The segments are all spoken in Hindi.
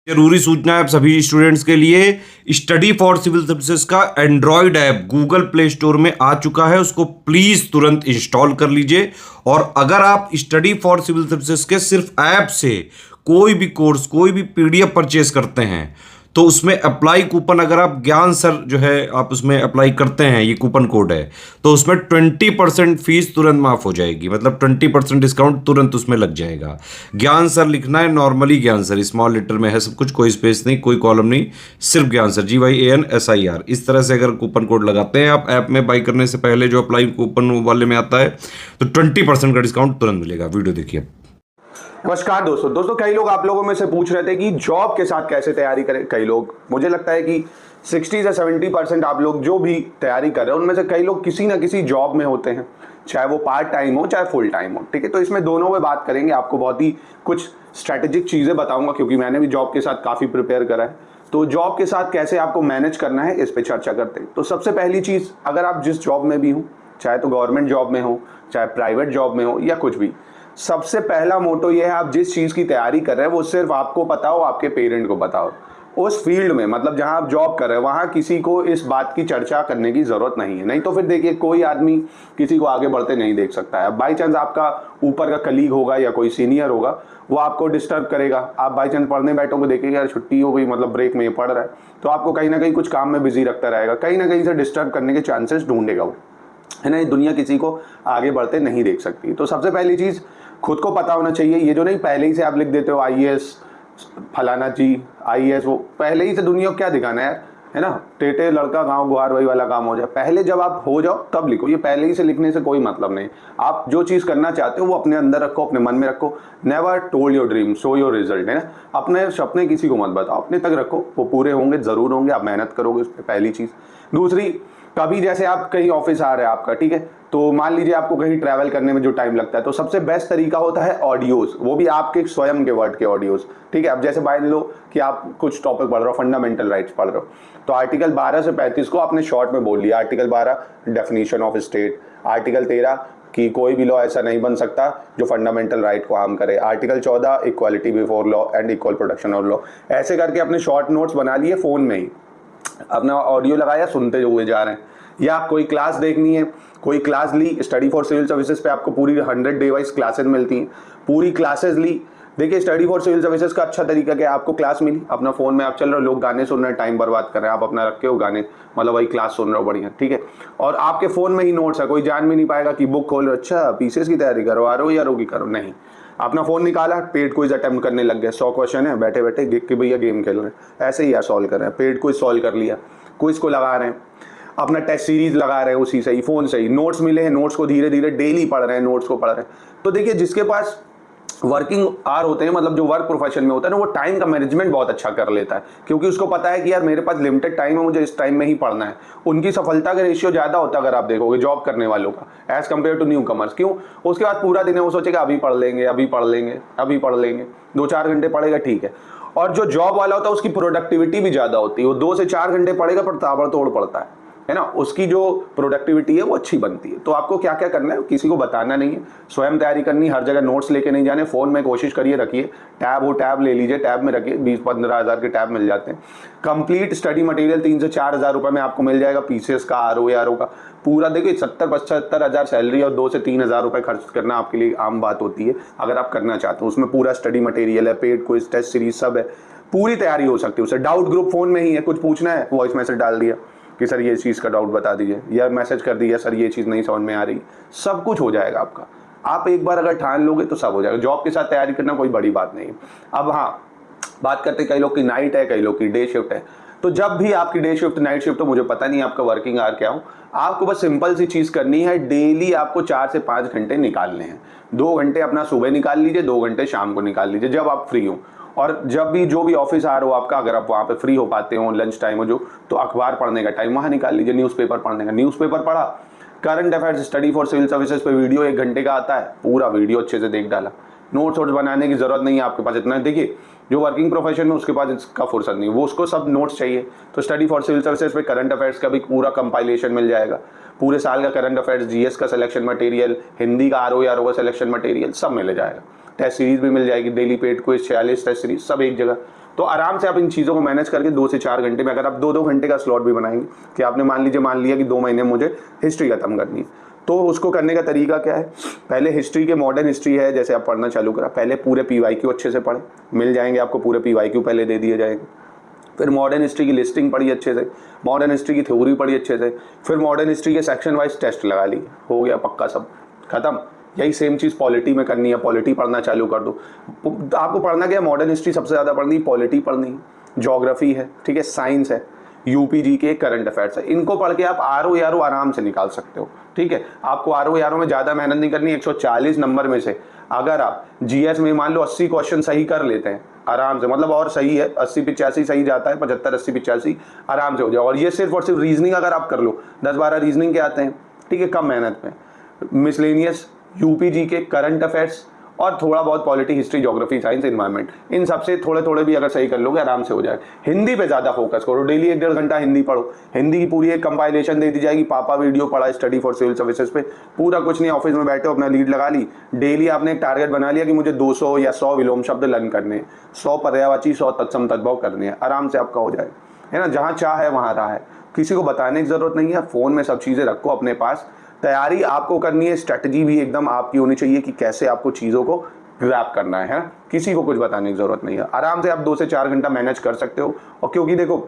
जरूरी सूचना है आप सभी स्टूडेंट्स के लिए। स्टडी फॉर सिविल सर्विसेज का Android app Google play store में आ चुका है, उसको प्लीज तुरंत इंस्टॉल कर लीजिए। और अगर आप स्टडी फॉर सिविल सर्विसेज के सिर्फ ऐप से कोई भी कोर्स, कोई भी पीडीएफ परचेज करते हैं तो उसमें अप्लाई कूपन, अगर आप ज्ञान सर जो है आप उसमें अप्लाई करते हैं, ये कूपन कोड है, तो उसमें 20% फीस तुरंत माफ हो जाएगी। मतलब 20% डिस्काउंट तुरंत उसमें लग जाएगा। ज्ञान सर लिखना है, नॉर्मली ज्ञान सर स्मॉल लेटर में है सब कुछ, कोई स्पेस नहीं, कोई कॉलम नहीं, सिर्फ ज्ञान सर GYANSIR। इस तरह से अगर कूपन कोड लगाते हैं आप ऐप में बाई करने से पहले, जो अप्लाई कूपन वाले में आता है, तो 20% का डिस्काउंट तुरंत मिलेगा। वीडियो देखिए। नमस्कार दोस्तों, कई लोग आप लोगों में से पूछ रहे थे कि जॉब के साथ कैसे तैयारी करें। कई लोग, मुझे लगता है कि 60 से 70% आप लोग जो भी तैयारी कर रहे हैं उनमें से कई लोग किसी ना किसी जॉब में होते हैं, चाहे वो पार्ट टाइम हो चाहे फुल टाइम हो। ठीक है, तो इसमें दोनों में बात करेंगे। आपको बहुत ही कुछ स्ट्रैटेजिक चीज़ें बताऊंगा क्योंकि मैंने भी जॉब के साथ काफ़ी प्रिपेयर करा है। तो जॉब के साथ कैसे आपको मैनेज करना है, इस पर चर्चा करते हैं। तो सबसे पहली चीज़, अगर आप जिस जॉब में भी हो, चाहे तो गवर्नमेंट जॉब में हो चाहे प्राइवेट जॉब में हो या कुछ भी, सबसे पहला मोटो ये है, आप जिस चीज़ की तैयारी कर रहे हैं वो सिर्फ आपको पता हो, आपके पेरेंट को पता हो। उस फील्ड में, मतलब जहां आप जॉब कर रहे हैं, वहां किसी को इस बात की चर्चा करने की ज़रूरत नहीं है। नहीं तो फिर देखिए, कोई आदमी किसी को आगे बढ़ते नहीं देख सकता है। बाई चांस आपका ऊपर का कलीग होगा या कोई सीनियर होगा, वो आपको डिस्टर्ब करेगा। आप बाई चांस पढ़ने बैठोगे, देखेंगे यार छुट्टी हो गई, मतलब ब्रेक में ये पढ़ रहा है, तो आपको कहीं ना कहीं कुछ काम में बिजी रखता रहेगा, कहीं ना कहीं से डिस्टर्ब करने के चांसेस ढूंढेगा वो, है ना। ये दुनिया किसी को आगे बढ़ते नहीं देख सकती। तो सबसे पहली चीज़, खुद को पता होना चाहिए। ये जो नहीं पहले ही से आप लिख देते हो IAS फलाना जी, IAS, वो पहले ही से दुनिया को क्या दिखाना है ना। टेटे लड़का गाँव गुहार, वही वाला काम हो जाए। पहले जब आप हो जाओ तब लिखो। ये पहले ही से लिखने से कोई मतलब नहीं। आप जो चीज़ करना चाहते हो वो अपने अंदर रखो, अपने मन में रखो। Never told your dream show your result, है ना। अपने सपने किसी को मत बताओ, अपने तक रखो, वो पूरे होंगे, ज़रूर होंगे, आप मेहनत करोगे उस पर, पहली चीज़। दूसरी, कभी जैसे आप कहीं ऑफिस आ रहे हैं आपका, ठीक है, तो मान लीजिए आपको कहीं ट्रैवल करने में जो टाइम लगता है, तो सबसे बेस्ट तरीका होता है ऑडियोज, वो भी आपके स्वयं के वर्ड के ऑडियोज। ठीक है, अब जैसे मान लो कि आप कुछ टॉपिक पढ़ रहे हो, फंडामेंटल राइट्स पढ़ रहे हो, तो आर्टिकल 12 से 35 को आपने शॉर्ट में बोल लिया। Article 12 definition of state, article 13 कि कोई भी लॉ ऐसा नहीं बन सकता जो फंडामेंटल राइट को हार्म करे, article 14 equality before law and equal protection of law. ऐसे करके अपने शॉर्ट नोट्स बना लिए फ़ोन में ही, अपना ऑडियो लगाया, सुनते हुए जा रहे हैं। या कोई क्लास देखनी है, कोई क्लास ली, स्टडी फॉर सिविल सर्विसेज पे आपको पूरी 100 डे वाइज क्लासेज मिलती हैं, पूरी क्लासेज ली। देखिए, स्टडी फॉर सिविल सर्विसेज का अच्छा तरीका क्या है, आपको क्लास मिली, अपना फोन में आप चल रहे हो, लोग गाने सुन रहे हैं, टाइम बर्बाद कर रहे हैं, आप अपना रखे हो गाने, मतलब वही क्लास सुन रहे हो, बढ़िया, ठीक है। और आपके फोन में ही नोट्स है, कोई जान भी नहीं पाएगा कि बुक खोल रहे हो, अच्छा पीसीएस की तैयारी करो, आ रहे हो या रोगी करो, नहीं। अपना फोन निकाला, पेड क्विज अटेम्प्ट करने लग गए, 100 क्वेश्चन है, बैठे बैठे कि भैया गेम खेल रहे हैं, ऐसे ही यार सॉल्व कर रहे हैं, पेड क्विज सॉल्व कर लिया, क्विज को लगा रहे हैं, अपना टेस्ट सीरीज लगा रहे हैं, उसी से ही, फोन से ही। नोट्स मिले हैं, नोट्स को धीरे धीरे डेली पढ़ रहे हैं, नोट्स को पढ़ रहे हैं। तो देखिए, जिसके पास वर्किंग आवर होते हैं, मतलब जो वर्क प्रोफेशन में होता है ना, वो टाइम का मैनेजमेंट बहुत अच्छा कर लेता है, क्योंकि उसको पता है कि यार मेरे पास लिमिटेड टाइम है, मुझे इस टाइम में ही पढ़ना है। उनकी सफलता का रेशियो ज़्यादा होता है अगर आप देखोगे जॉब करने वालों का, as compare to newcomers. क्यों? उसके बाद पूरा दिन है वो सोचेगा अभी पढ़ लेंगे, अभी पढ़ लेंगे, अभी पढ़ लेंगे, 2-4 घंटे पढ़ेगा, ठीक है। और जो जॉब वाला होता है उसकी प्रोडक्टिविटी भी ज़्यादा होती है, वो 2 से 4 घंटे पढ़ेगा पर ताबड़तोड़ पढ़ता है ना। उसकी जो प्रोडक्टिविटी है वो अच्छी बनती है। तो आपको क्या क्या करना है, किसी को बताना नहीं है, स्वयं तैयारी करनी, हर जगह नोट्स लेके नहीं जाने, फ़ोन में कोशिश करिए रखिए, टैब हो टैब ले लीजिए, टैब में रखिए, 20-15 हज़ार के टैब मिल जाते हैं। कंप्लीट स्टडी मटेरियल 3 से 4 हज़ार रुपये में आपको मिल जाएगा, पीसीएस का, RO का पूरा। देखिए, 70-75 हज़ार सैलरी और 2 से 3 हज़ार रुपये खर्च करना आपके लिए आम बात होती है अगर आप करना चाहते हो। उसमें पूरा स्टडी मटेरियल है, पेड क्विज, टेस्ट सीरीज सब है, पूरी तैयारी हो सकती है उससे। डाउट ग्रुप फ़ोन में ही है, कुछ पूछना है वॉइस मैसेज डाल दिया कि सर ये चीज़ का डाउट बता दीजिए, या मैसेज कर दिया सर ये चीज़ नहीं समझ में आ रही, सब कुछ हो जाएगा आपका। आप एक बार अगर ठान लोगे तो सब हो जाएगा। जॉब के साथ तैयारी करना कोई बड़ी बात नहीं है। अब हाँ, बात करते, कई लोग की नाइट है, कई लोग की डे शिफ्ट है। तो जब भी आपकी डे शिफ्ट, नाइट शिफ्ट, तो मुझे पता नहीं आपका वर्किंग आवर क्या हो, आपको बस सिंपल सी चीज़ करनी है, डेली आपको 4 से 5 घंटे निकालने हैं। 2 घंटे अपना सुबह निकाल लीजिए, 2 घंटे शाम को निकाल लीजिए, जब आप फ्री हो। और जब भी जो भी ऑफिस आ रहा हो आपका, अगर आप वहाँ पे फ्री हो पाते हो, लंच टाइम हो जो, तो अखबार पढ़ने का टाइम वहाँ निकाल लीजिए, न्यूज़पेपर पढ़ने का, न्यूज़पेपर पढ़ा, current affairs, study for civil services पे वीडियो 1 घंटे का आता है, पूरा वीडियो अच्छे से देख डाला। नोट्स वोट्स बनाने की जरूरत नहीं है आपके पास, इतना देखिए, जो वर्किंग प्रोफेशन में उसके पास इसका फुर्सत नहीं, वो उसको सब नोट्स चाहिए। तो स्टडी फॉर सिविल सर्विसेज पे करंट अफेयर्स का भी पूरा कंपाइलेशन मिल जाएगा, पूरे साल का करंट अफेयर्स, GS का सिलेक्शन मटेरियल, हिंदी का RO का सिलेक्शन मटेरियल सब मिल जाएगा। टेस्ट सीरीज भी मिल जाएगी, daily paid quiz, 46 test series सब एक जगह। तो आराम से आप इन चीज़ों को मैनेज करके 2 से 4 घंटे में, अगर आप 2-2 घंटे का स्लॉट भी बनाएंगे कि आपने मान लिया कि 2 महीने में मुझे हिस्ट्री खत्म करनी है, तो उसको करने का तरीका क्या है? पहले हिस्ट्री के मॉडर्न हिस्ट्री है जैसे आप पढ़ना चालू करा, पहले पूरे PYQ अच्छे से पढ़ें, मिल जाएंगे आपको पूरे PYQ पहले दे दिए जाएंगे। फिर मॉडर्न हिस्ट्री की लिस्टिंग पढ़ी अच्छे से, मॉडर्न हिस्ट्री की थ्योरी पढ़ी अच्छे से, फिर मॉडर्न हिस्ट्री के सेक्शन वाइज टेस्ट लगा लिए, हो गया पक्का सब खत्म। यही सेम चीज़ पॉलिटी में करनी है, पॉलिटी पढ़ना चालू कर दो। आपको पढ़ना क्या है? मॉडर्न हिस्ट्री सबसे ज़्यादा पढ़नी, पॉलिटी पढ़नी, ज्योग्राफी है, ठीक है, साइंस है, UPG के करंट अफेयर्स है। इनको पढ़ के आप RO यारो आराम से निकाल सकते हो, ठीक है। आपको RO यारो में ज़्यादा मेहनत नहीं करनी। 140 नंबर में से अगर आप GS में मान लो 80 क्वेश्चन सही कर लेते हैं आराम से, मतलब और सही है, 80-85 सही जाता है, 75-80-85 आराम से हो जाए। और ये सिर्फ और सिर्फ रीजनिंग अगर आप कर लो, 10-12 रीजनिंग के आते हैं, ठीक है, कम मेहनत में। मिसलेनियस, UPG के करंट अफेयर्स और थोड़ा बहुत polity, history, geography, science, environment, इन सबसे थोड़े थोड़े भी अगर सही कर लोगे आराम से हो जाए। हिंदी पे ज़्यादा फोकस करो, डेली 1-1.5 घंटा हिंदी पढ़ो। हिंदी की पूरी एक कंपाइलेशन दे दी जाएगी, पापा वीडियो पढ़ा स्टडी फॉर सिविल सर्विसेज पे, पूरा कुछ नहीं, ऑफिस में बैठे हो अपना लीड लगा ली, डेली आपने एक टारगेट बना लिया कि मुझे 200 या 100 विलोम शब्द लर्न करने हैं, 100 पर्यायवाची, 100 तत्सम तद्भव करने हैं, आराम से आपका हो जाए, है ना। जहाँ चाह है वहाँ राह है, किसी को बताने की जरूरत नहीं है, फ़ोन में सब चीज़ें रखो अपने पास। तैयारी आपको करनी है, स्ट्रेटजी भी एकदम आपकी होनी चाहिए कि कैसे आपको चीज़ों को ग्रैब करना है, किसी को कुछ बताने की जरूरत नहीं है। आराम से आप 2 से 4 घंटा मैनेज कर सकते हो। और क्योंकि देखो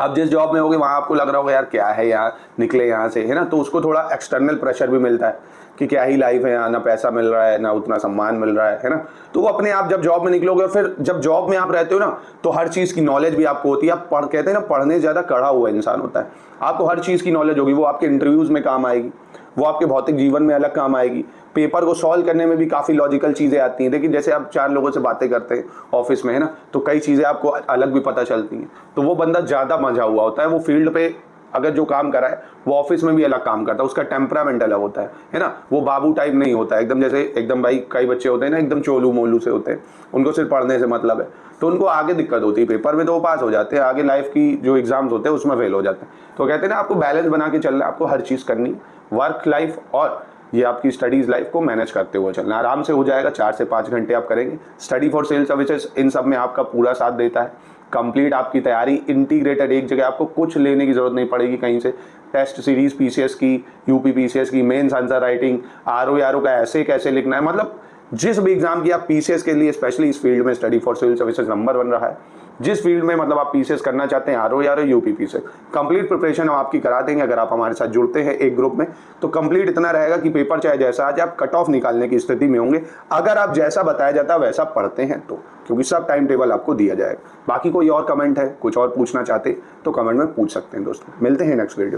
अब जिस जॉब में होगे वहाँ आपको लग रहा होगा यार क्या है यार, निकले यहाँ से, है ना, तो उसको थोड़ा एक्सटर्नल प्रेशर भी मिलता है कि क्या ही लाइफ है यहाँ, ना पैसा मिल रहा है, ना उतना सम्मान मिल रहा है ना। तो वो अपने आप जब जॉब में निकलोगे, फिर जब जॉब में आप रहते हो ना, तो हर चीज़ की नॉलेज भी आपको होती है। आप कहते हैं ना, पढ़ने से ज़्यादा कड़ा हुआ इंसान होता है। आपको हर चीज़ की नॉलेज होगी, वो आपके इंटरव्यूज़ में काम आएगी, वो आपके भौतिक जीवन में अलग काम आएगी, पेपर को सॉल्व करने में भी काफ़ी लॉजिकल चीज़ें आती हैं। देखिए जैसे आप 4 लोगों से बातें करते हैं ऑफिस में, है ना, तो कई चीज़ें आपको अलग भी पता चलती हैं। तो वो बंदा ज़्यादा मजा हुआ होता है, वो फील्ड पे अगर जो काम करा है वो ऑफिस में भी अलग काम करता है, उसका टेम्परामेंट अलग होता है ना। वो बाबू टाइप नहीं होता है एकदम, जैसे एकदम भाई कई बच्चे होते हैं ना एकदम चोलू मोलू से होते हैं, उनको सिर्फ पढ़ने से मतलब है, तो उनको आगे दिक्कत होती है। पेपर में तो वो पास हो जाते हैं, आगे लाइफ की जो एग्जाम्स होते हैं उसमें फेल हो जाते हैं। तो कहते हैं ना, आपको बैलेंस बना के चलना है, आपको हर चीज़ करनी, वर्क लाइफ और ये आपकी स्टडीज़ लाइफ को मैनेज करते हुए चलना, आराम से हो जाएगा। 4 से 5 घंटे आप करेंगे। स्टडी फॉर सिविल सर्विसेज इन सब में आपका पूरा साथ देता है। कंप्लीट आपकी तैयारी इंटीग्रेटेड एक जगह, आपको कुछ लेने की जरूरत नहीं पड़ेगी कहीं से। टेस्ट सीरीज PCS की, UP PCS की, मेंस आंसर राइटिंग, RO यारो का ऐसे कैसे लिखना है, मतलब जिस भी एग्जाम की आप PCS के लिए स्पेशली इस फील्ड में study for civil services number 1 रहा है। जिस फील्ड में मतलब आप PCS करना चाहते हैं, RO यारो, UP PCS, कंप्लीट प्रिपरेशन हम आपकी करा देंगे। अगर आप हमारे साथ जुड़ते हैं एक ग्रुप में, तो कंप्लीट इतना रहेगा कि पेपर चाहे जैसा आज आप कट ऑफ निकालने की स्थिति में होंगे, अगर आप जैसा बताया जाता है वैसा पढ़ते हैं तो, क्योंकि सब टाइम टेबल आपको दिया जाएगा। बाकी कोई और कमेंट है, कुछ और पूछना चाहते तो कमेंट में पूछ सकते हैं दोस्तों। मिलते हैं नेक्स्ट वीडियो।